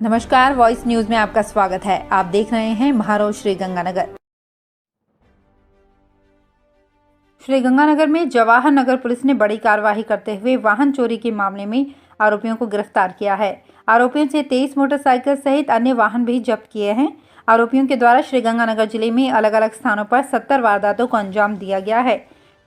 नमस्कार, voice news में आपका स्वागत है। आप देख रहे हैं महाराव श्रीगंगानगर। श्रीगंगानगर में जवाहर नगर पुलिस ने बड़ी कार्रवाई करते हुए वाहन चोरी के मामले में आरोपियों को गिरफ्तार किया है। आरोपियों से 23 मोटरसाइकिल सहित अन्य वाहन भी जब्त किए हैं। आरोपियों के द्वारा श्रीगंगानगर जिले में अलग अलग स्थानों पर 70 वारदातों को अंजाम दिया गया है।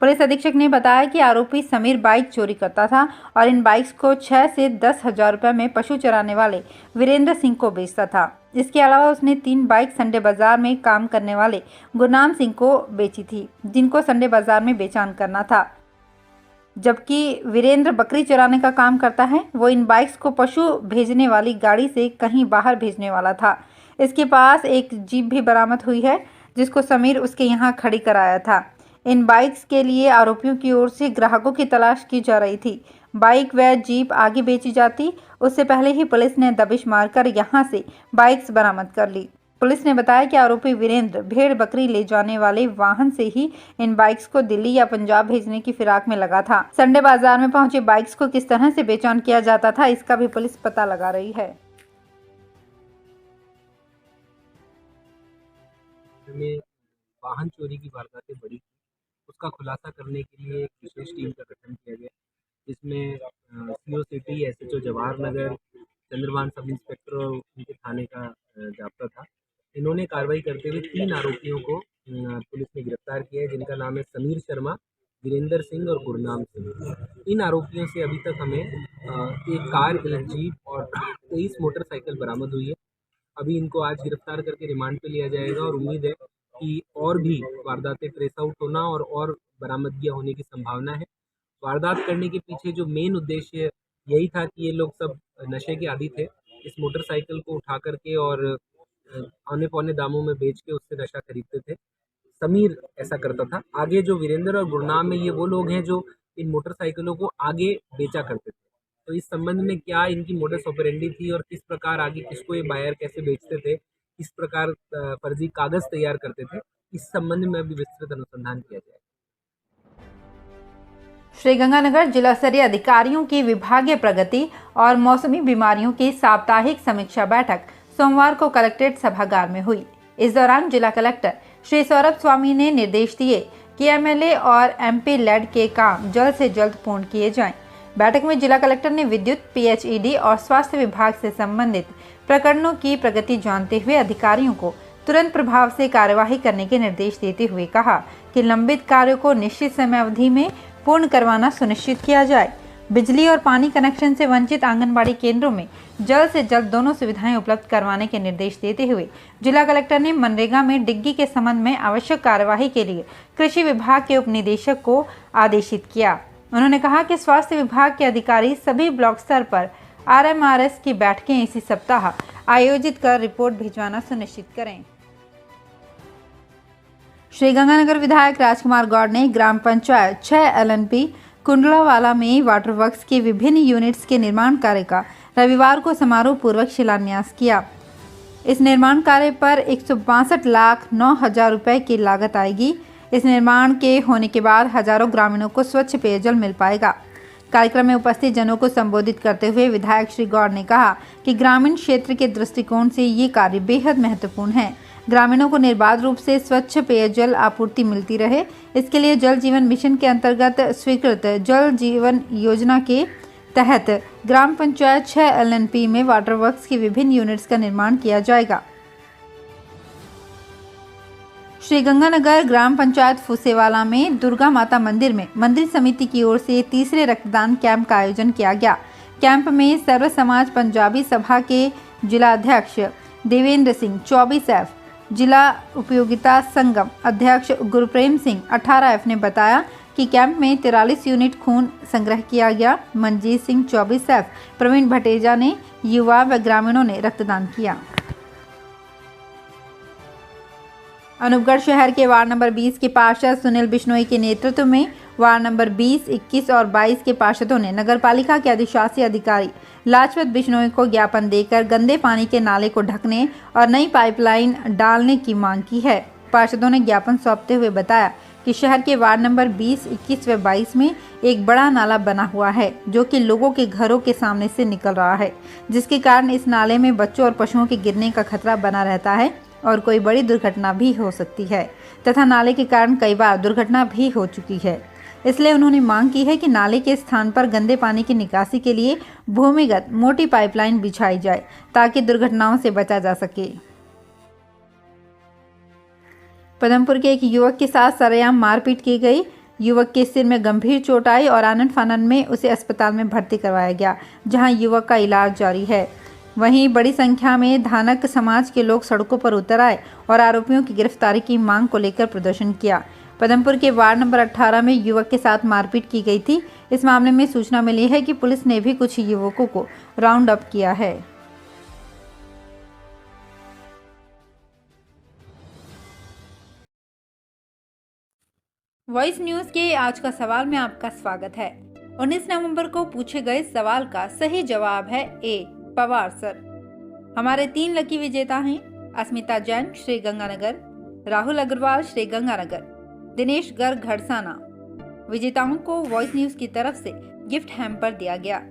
पुलिस अधीक्षक ने बताया कि आरोपी समीर बाइक चोरी करता था और इन बाइक्स को 6 से 10 हजार रुपये में पशु चराने वाले वीरेंद्र सिंह को बेचता था। इसके अलावा उसने 3 बाइक संडे बाजार में काम करने वाले गुरनाम सिंह को बेची थी, जिनको संडे बाजार में बेचान करना था। जबकि वीरेंद्र बकरी चराने का काम करता है। वो इन बाइक्स को पशु भेजने वाली गाड़ी से कहीं बाहर भेजने वाला था। इसके पास एक जीप भी बरामद हुई है, जिसको समीर उसके यहाँ खड़ी कराया था। इन बाइक्स के लिए आरोपियों की ओर से ग्राहकों की तलाश की जा रही थी। बाइक व जीप आगे बेची जाती, उससे पहले ही पुलिस ने दबिश मारकर यहां से बाइक्स बरामद कर ली। पुलिस ने बताया कि आरोपी वीरेंद्र भेड़ बकरी ले जाने वाले वाहन से ही इन बाइक्स को दिल्ली या पंजाब भेजने की फिराक में लगा था। संडे बाजार में पहुंचे बाइक्स को किस तरह से बेचान किया जाता था, इसका भी पुलिस पता लगा रही है। वाहन चोरी की वारदातें बढ़ी, उसका खुलासा करने के लिए एक विशेष टीम का गठन किया गया, जिसमें CO city, SHO Jawahar Nagar, Chandrabhan sub inspector और उनके थाने का जाब्ता था। इन्होंने कार्रवाई करते हुए 3 आरोपियों को पुलिस ने गिरफ्तार किया है, जिनका नाम है समीर शर्मा, वीरेंद्र सिंह और गुरनाम सिंह। इन आरोपियों से अभी तक हमें एक कार, एक जीप और 23 मोटरसाइकिल बरामद हुई है। अभी इनको आज गिरफ्तार करके रिमांड पे लिया जाएगा और उम्मीद है कि और भी वारदातें ट्रेस आउट होना और बरामदगियां होने की संभावना है। वारदात करने के पीछे जो मेन उद्देश्य यही था कि ये लोग सब नशे के आदी थे। इस मोटरसाइकिल को उठा करके और औने पौने दामों में बेच के उससे नशा खरीदते थे। समीर ऐसा करता था। आगे जो वीरेंद्र और गुरनाम में ये वो लोग हैं जो इन मोटरसाइकिलों को आगे बेचा करते थे। तो इस संबंध में क्या इनकी मोडस ऑपरेंडी थी और किस प्रकार आगे किसको ये बायर कैसे बेचते थे, किस प्रकार फर्जी कागज तैयार करते थे, इस संबंध में अभी विस्तृत अनुसंधान किया जाए। श्रीगंगानगर जिला स्तरीय अधिकारियों की विभागीय प्रगति और मौसमी बीमारियों की साप्ताहिक समीक्षा बैठक सोमवार को कलेक्ट्रेट सभागार में हुई। इस दौरान जिला कलेक्टर श्री सौरभ स्वामी ने निर्देश दिए कि एमएलए और एमपी लेड के काम जल्द से जल्द पूर्ण किए जाएं। बैठक में जिला कलेक्टर ने विद्युत, पीएचईडी और स्वास्थ्य विभाग से संबंधित प्रकरणों की प्रगति जानते हुए अधिकारियों को तुरंत प्रभाव से कार्यवाही करने के निर्देश देते हुए कहा कि लंबित कार्यों को निश्चित समय अवधि में पूर्ण करवाना सुनिश्चित किया जाए। बिजली और पानी कनेक्शन से वंचित आंगनबाड़ी केंद्रों में जल्द से जल्द दोनों सुविधाएं उपलब्ध करवाने के निर्देश देते हुए जिला कलेक्टर ने मनरेगा में डिग्गी के संबंध में आवश्यक कार्यवाही के लिए कृषि विभाग के उप निदेशक को आदेशित किया। उन्होंने कहा कि स्वास्थ्य विभाग के अधिकारी सभी ब्लॉक स्तर पर आरएमआरएस की बैठकें इसी सप्ताह आयोजित कर रिपोर्ट भिजवाना सुनिश्चित करें। श्रीगंगानगर विधायक राजकुमार गौड़ ने ग्राम पंचायत 6 एलएनपी कुंडलावाला में वाटर वर्क्स के विभिन्न यूनिट्स के निर्माण कार्य का रविवार को समारोह पूर्वक शिलान्यास किया। इस निर्माण कार्य पर 162,09,000 रुपए की लागत आएगी। इस निर्माण के होने के बाद हजारों ग्रामीणों को स्वच्छ पेयजल मिल पाएगा। कार्यक्रम में उपस्थित जनों को संबोधित करते हुए विधायक श्री गौड़ ने कहा कि ग्रामीण क्षेत्र के दृष्टिकोण से ये कार्य बेहद महत्वपूर्ण है। ग्रामीणों को निर्बाध रूप से स्वच्छ पेयजल आपूर्ति मिलती रहे, इसके लिए जल जीवन मिशन के अंतर्गत स्वीकृत जल जीवन योजना के तहत ग्राम पंचायत 6 एलएनपी में वाटर वर्क्स की विभिन्न यूनिट्स का निर्माण किया जाएगा। श्रीगंगानगर ग्राम पंचायत फुसेवाला में दुर्गा माता मंदिर में मंदिर समिति की ओर से तीसरे रक्तदान कैंप का आयोजन किया गया। कैंप में सर्व समाज पंजाबी सभा के जिला अध्यक्ष देवेंद्र सिंह 24F, जिला उपयोगिता संगम अध्यक्ष गुरप्रेम सिंह 18F ने बताया कि कैंप में 43 यूनिट खून संग्रह किया गया। मनजीत सिंह 24F, प्रवीण भटेजा ने, युवा व ग्रामीणों ने रक्तदान किया। अनूपगढ़ शहर के वार्ड नंबर 20 के पार्षद सुनील बिश्नोई के नेतृत्व में वार्ड नंबर 20, 21 और 22 के पार्षदों ने नगरपालिका के अधिशासी अधिकारी लाजपत बिश्नोई को ज्ञापन देकर गंदे पानी के नाले को ढकने और नई पाइपलाइन डालने की मांग की है। पार्षदों ने ज्ञापन सौंपते हुए बताया कि शहर के वार्ड नंबर 20, 21 व 22 में एक बड़ा नाला बना हुआ है जो कि लोगों के घरों के सामने से निकल रहा है, जिसके कारण इस नाले में बच्चों और पशुओं के गिरने का खतरा बना रहता है और कोई बड़ी दुर्घटना भी हो सकती है तथा नाले के कारण कई बार दुर्घटना भी हो चुकी है। इसलिए उन्होंने मांग की है कि नाले के स्थान पर गंदे पानी की निकासी के लिए भूमिगत मोटी पाइपलाइन बिछाई जाए ताकि दुर्घटनाओं से बचा जा सके। पदमपुर के एक युवक के साथ सरेआम मारपीट की गई। युवक के सिर में गंभीर चोट आई और आनन फानन में उसे अस्पताल में भर्ती करवाया गया, जहां युवक का इलाज जारी है। वहीं बड़ी संख्या में धानक समाज के लोग सड़कों पर उतर आए और आरोपियों की गिरफ्तारी की मांग को लेकर प्रदर्शन किया। पदमपुर के वार्ड नंबर 18 में युवक के साथ मारपीट की गई थी। इस मामले में सूचना मिली है कि पुलिस ने भी कुछ युवकों को राउंड अप किया है। वॉइस न्यूज के आज का सवाल में आपका स्वागत है। 19 नवंबर को पूछे गए सवाल का सही जवाब है ए, पवार सर। हमारे 3 लकी विजेता हैं अस्मिता जैन श्री गंगानगर, राहुल अग्रवाल श्री गंगानगर, दिनेश गर्ग घड़साना। विजेताओं को वॉइस न्यूज की तरफ से गिफ्ट हैम्पर दिया गया।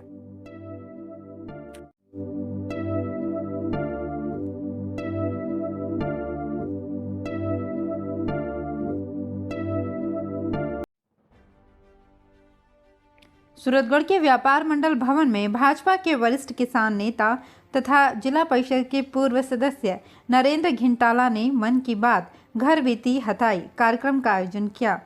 सूरतगढ़ के व्यापार मंडल भवन में भाजपा के वरिष्ठ किसान नेता तथा जिला परिषद के पूर्व सदस्य नरेंद्र घिंटाला ने मन की बात घर बीती हथाई कार्यक्रम का आयोजन किया।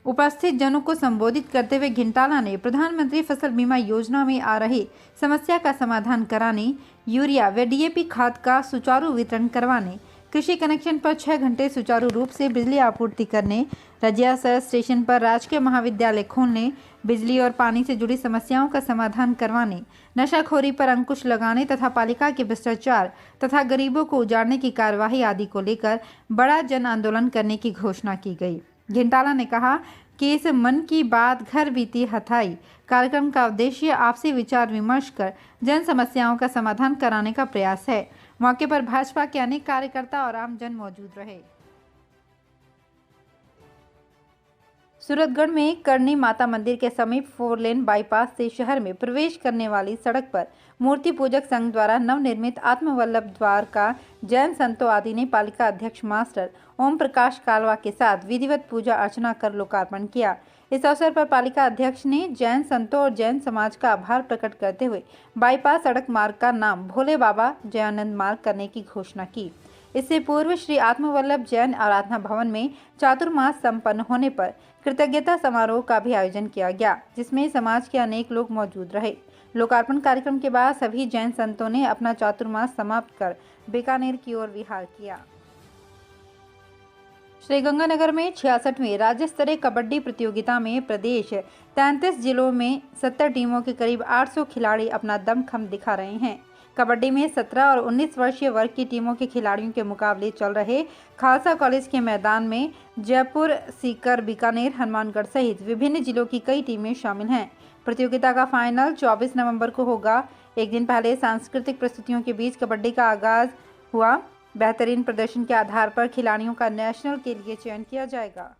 उपस्थित जनों को संबोधित करते हुए घिंटाला ने प्रधानमंत्री फसल बीमा योजना में आ रही समस्या का समाधान कराने, यूरिया व डीएपी खाद का सुचारू वितरण करवाने, कृषि कनेक्शन पर 6 घंटे सुचारू रूप से बिजली आपूर्ति करने, रजियासर स्टेशन पर राजकीय महाविद्यालय खोलने, बिजली और पानी से जुड़ी समस्याओं का समाधान करवाने, नशाखोरी पर अंकुश लगाने तथा पालिका के भ्रष्टाचार तथा गरीबों को उजाड़ने की कार्यवाही आदि को लेकर बड़ा जन आंदोलन करने की घोषणा की गई। घिंटाला ने कहा कि इस मन की बात घर बीती हथाई कार्यक्रम का उद्देश्य आपसी विचार विमर्श कर जन समस्याओं का समाधान कराने का प्रयास है। मौके पर भाजपा के अनेक कार्यकर्ता और आम जन मौजूद रहे। सूरतगढ़ में करनी माता मंदिर के समीप 4 लेन बाईपास से शहर में प्रवेश करने वाली सड़क पर मूर्ति पूजक संघ द्वारा नवनिर्मित आत्मवल्लभ द्वार का जैन संतों आदि ने पालिका अध्यक्ष मास्टर ओम प्रकाश कालवा के साथ विधिवत पूजा अर्चना कर लोकार्पण किया। इस अवसर पर पालिका अध्यक्ष ने जैन संतों और जैन समाज का आभार प्रकट करते हुए बाईपास सड़क मार्ग का नाम भोले बाबा जयानंद मार्ग करने की घोषणा की। इससे पूर्व श्री आत्मवल्लभ जैन आराधना भवन में चातुर्मास संपन्न होने पर कृतज्ञता समारोह का भी आयोजन किया गया, जिसमें समाज के अनेक लोग मौजूद रहे। लोकार्पण कार्यक्रम के बाद सभी जैन संतों ने अपना चातुर्मास समाप्त कर बीकानेर की ओर विहार किया। श्रीगंगानगर में 66वीं राज्य स्तरीय कबड्डी प्रतियोगिता में प्रदेश 33 जिलों में 70 टीमों के करीब 800 खिलाड़ी अपना दमखम दिखा रहे हैं। कबड्डी में 17 और 19 वर्षीय वर्ग की टीमों के खिलाड़ियों के मुकाबले चल रहे खालसा कॉलेज के मैदान में जयपुर, सीकर, बीकानेर, हनुमानगढ़ सहित विभिन्न जिलों की कई टीमें शामिल हैं। प्रतियोगिता का फाइनल 24 नवंबर को होगा। एक दिन पहले सांस्कृतिक प्रस्तुतियों के बीच कबड्डी का आगाज हुआ। बेहतरीन प्रदर्शन के आधार पर खिलाड़ियों का नेशनल के लिए चयन किया जाएगा।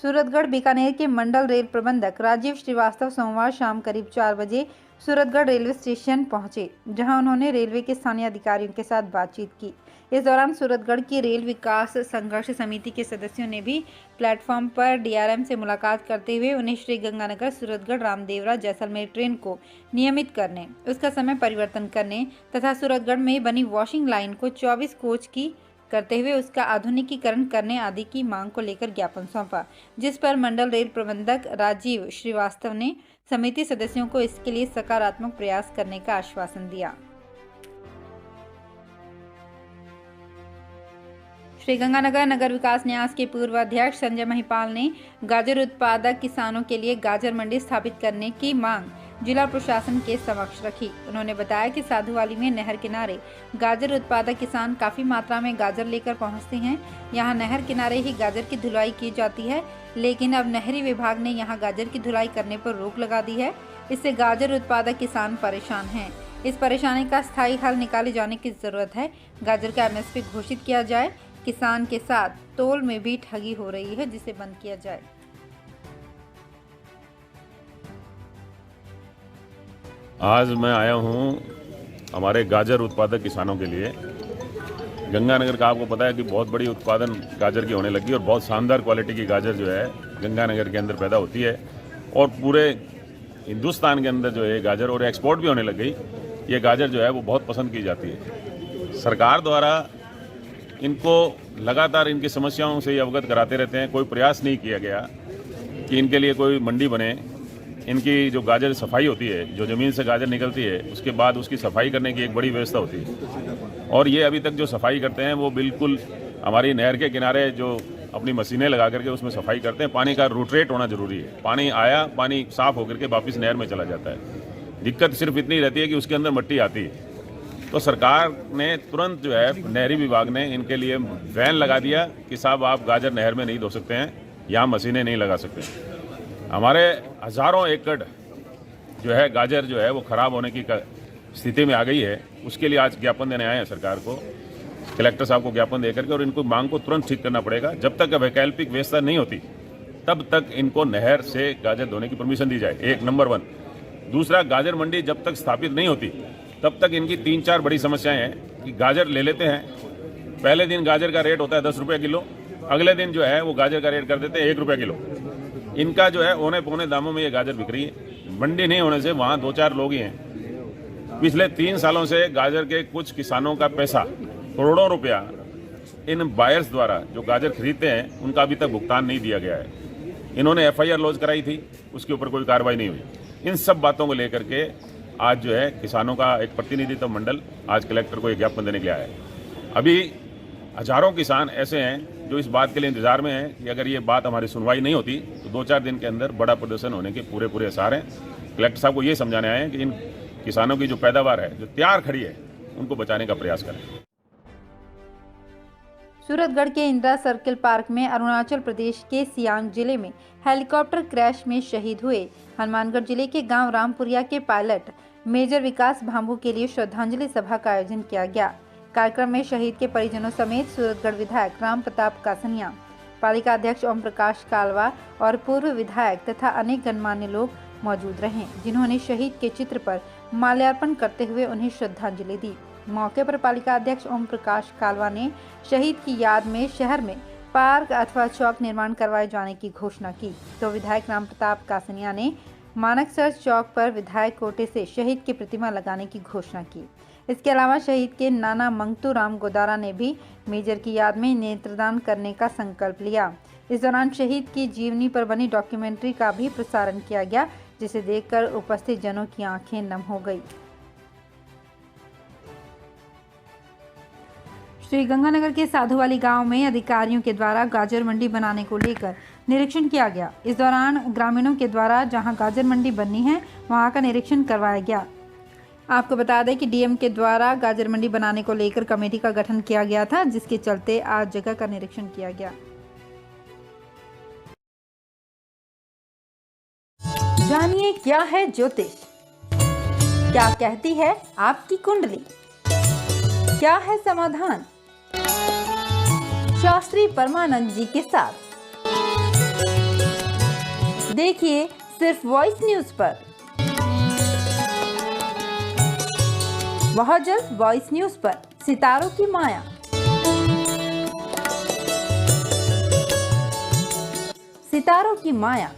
सूरतगढ़ बीकानेर के मंडल रेल प्रबंधक राजीव श्रीवास्तव सोमवार शाम करीब 4 बजे सूरतगढ़ रेलवे स्टेशन पहुंचे, जहां उन्होंने रेलवे के स्थानीय अधिकारियों के साथ बातचीत की। इस दौरान सूरतगढ़ की रेल विकास संघर्ष समिति के सदस्यों ने भी प्लेटफॉर्म पर डीआरएम से मुलाकात करते हुए उन्हें श्रीगंगानगर सूरतगढ़ रामदेवरा जैसलमेर ट्रेन को नियमित करने, उसका समय परिवर्तन करने तथा सूरतगढ़ में बनी वॉशिंग लाइन को 24 कोच की करते हुए उसका आधुनिकीकरण करने आदि की मांग को लेकर ज्ञापन सौंपा, जिस पर मंडल रेल प्रबंधक राजीव श्रीवास्तव ने समिति सदस्यों को इसके लिए सकारात्मक प्रयास करने का आश्वासन दिया। श्रीगंगानगर नगर विकास न्यास के पूर्व अध्यक्ष संजय महिपाल ने गाजर उत्पादक किसानों के लिए गाजर मंडी स्थापित करने की मांग जिला प्रशासन के समक्ष रखी। उन्होंने बताया कि साधुवाली में नहर किनारे गाजर उत्पादक किसान काफी मात्रा में गाजर लेकर पहुंचते हैं। यहां नहर किनारे ही गाजर की धुलाई की जाती है, लेकिन अब नहरी विभाग ने यहां गाजर की धुलाई करने पर रोक लगा दी है। इससे गाजर उत्पादक किसान परेशान हैं। इस परेशानी का स्थायी हल निकाले जाने की जरूरत है। गाजर का एमएसपी घोषित किया जाए। किसान के साथ तोल में भी ठगी हो रही है, जिसे बंद किया जाए। आज मैं आया हूँ हमारे गाजर उत्पादक किसानों के लिए। गंगानगर का आपको पता है कि बहुत बड़ी उत्पादन गाजर की होने लगी और बहुत शानदार क्वालिटी की गाजर जो है गंगानगर के अंदर पैदा होती है और पूरे हिंदुस्तान के अंदर जो है गाजर और एक्सपोर्ट भी होने लग गई। ये गाजर जो है वो बहुत पसंद की जाती है। सरकार द्वारा इनको लगातार इनकी समस्याओं से अवगत कराते रहते हैं। कोई प्रयास नहीं किया गया कि इनके लिए कोई मंडी बने। इनकी जो गाजर सफाई होती है, जो ज़मीन से गाजर निकलती है, उसके बाद उसकी सफाई करने की एक बड़ी व्यवस्था होती है और ये अभी तक जो सफाई करते हैं वो बिल्कुल हमारी नहर के किनारे जो अपनी मशीनें लगा करके उसमें सफाई करते हैं। पानी का रूट रेट होना जरूरी है। पानी आया, पानी साफ होकर के वापस नहर में चला जाता है। दिक्कत सिर्फ इतनी रहती है कि उसके अंदर मिट्टी आती है। तो सरकार ने तुरंत जो है नहरी विभाग ने इनके लिए वैन लगा दिया कि साहब आप गाजर नहर में नहीं धो सकते हैं, यहाँ मशीनें नहीं लगा सकते। हमारे हज़ारों एकड़ जो है गाजर जो है वो ख़राब होने की स्थिति में आ गई है। उसके लिए आज ज्ञापन देने आए हैं सरकार को, कलेक्टर साहब को ज्ञापन देकर के, और इनको मांग को तुरंत ठीक करना पड़ेगा। जब तक वैकल्पिक व्यवस्था नहीं होती तब तक इनको नहर से गाजर धोने की परमिशन दी जाए, एक नंबर 1। दूसरा, गाजर मंडी जब तक स्थापित नहीं होती तब तक इनकी 3-4 बड़ी समस्याएं हैं कि गाजर ले लेते हैं, पहले दिन गाजर का रेट होता है 10 रुपये किलो, अगले दिन जो है वो गाजर का रेट कर देते हैं 1 रुपये किलो। इनका जो है औने पौने दामों में ये गाजर बिक रही है। मंडी नहीं होने से वहाँ 2-4 लोग ही हैं। पिछले 3 सालों से गाजर के कुछ किसानों का पैसा, करोड़ों रुपया इन बायर्स द्वारा जो गाजर खरीदते हैं उनका अभी तक भुगतान नहीं दिया गया है। इन्होंने FIR लॉन्च कराई थी, उसके ऊपर कोई कार्रवाई नहीं हुई। इन सब बातों को लेकर के आज जो है किसानों का एक प्रतिनिधित्व मंडल आज कलेक्टर को एक ज्ञापन देने के लिए आया है। अभी हजारों किसान ऐसे हैं जो इस बात के लिए इंतजार में हैं कि अगर ये बात हमारी सुनवाई नहीं होती तो 2-4 दिन के अंदर बड़ा प्रदर्शन होने के पूरे आसार हैं। कलेक्टर साहब को ये समझाने आए हैं कि इन किसानों की जो पैदावार है, जो तैयार खड़ी है, उनको बचाने का प्रयास करें। सूरतगढ़ के इंदिरा सर्किल पार्क में अरुणाचल प्रदेश के सियांग जिले में हेलीकॉप्टर क्रैश में शहीद हुए हनुमानगढ़ जिले के गांव रामपुरिया के पायलट मेजर विकास भांबू के लिए श्रद्धांजलि सभा का आयोजन किया गया। कार्यक्रम में शहीद के परिजनों समेत सूरतगढ़ विधायक राम प्रताप कासनिया, पालिका अध्यक्ष ओम प्रकाश कालवा और पूर्व विधायक तथा अनेक गणमान्य लोग मौजूद रहे, जिन्होंने शहीद के चित्र पर माल्यार्पण करते हुए उन्हें श्रद्धांजलि दी। मौके पर पालिका अध्यक्ष ओम प्रकाश कालवा ने शहीद की याद में शहर में पार्क अथवा चौक निर्माण करवाए जाने की घोषणा की, तो विधायक राम प्रताप कासनिया ने मानकसर चौक पर विधायक कोटे से शहीद की प्रतिमा लगाने की घोषणा की। इसके अलावा शहीद के नाना मंगतू राम गोदारा ने भी मेजर की याद में नेत्रदान करने का संकल्प लिया। इस दौरान शहीद की जीवनी पर बनी डॉक्यूमेंट्री का भी प्रसारण किया गया, जिसे देखकर उपस्थित जनों की आंखें नम हो गई। श्री गंगानगर के साधुवाली गांव में अधिकारियों के द्वारा गाजर मंडी बनाने को लेकर निरीक्षण किया गया। इस दौरान ग्रामीणों के द्वारा जहां गाजर मंडी बननी है वहां का निरीक्षण करवाया गया। आपको बता दें कि DM के द्वारा गाजर मंडी बनाने को लेकर कमेटी का गठन किया गया था, जिसके चलते आज जगह का निरीक्षण किया गया। जानिए क्या है ज्योतिष, क्या कहती है आपकी कुंडली, क्या है समाधान शास्त्री परमानंद जी के साथ। देखिए सिर्फ वॉइस न्यूज पर। बहुत जल्द वॉइस न्यूज पर सितारों की माया। सितारों की माया।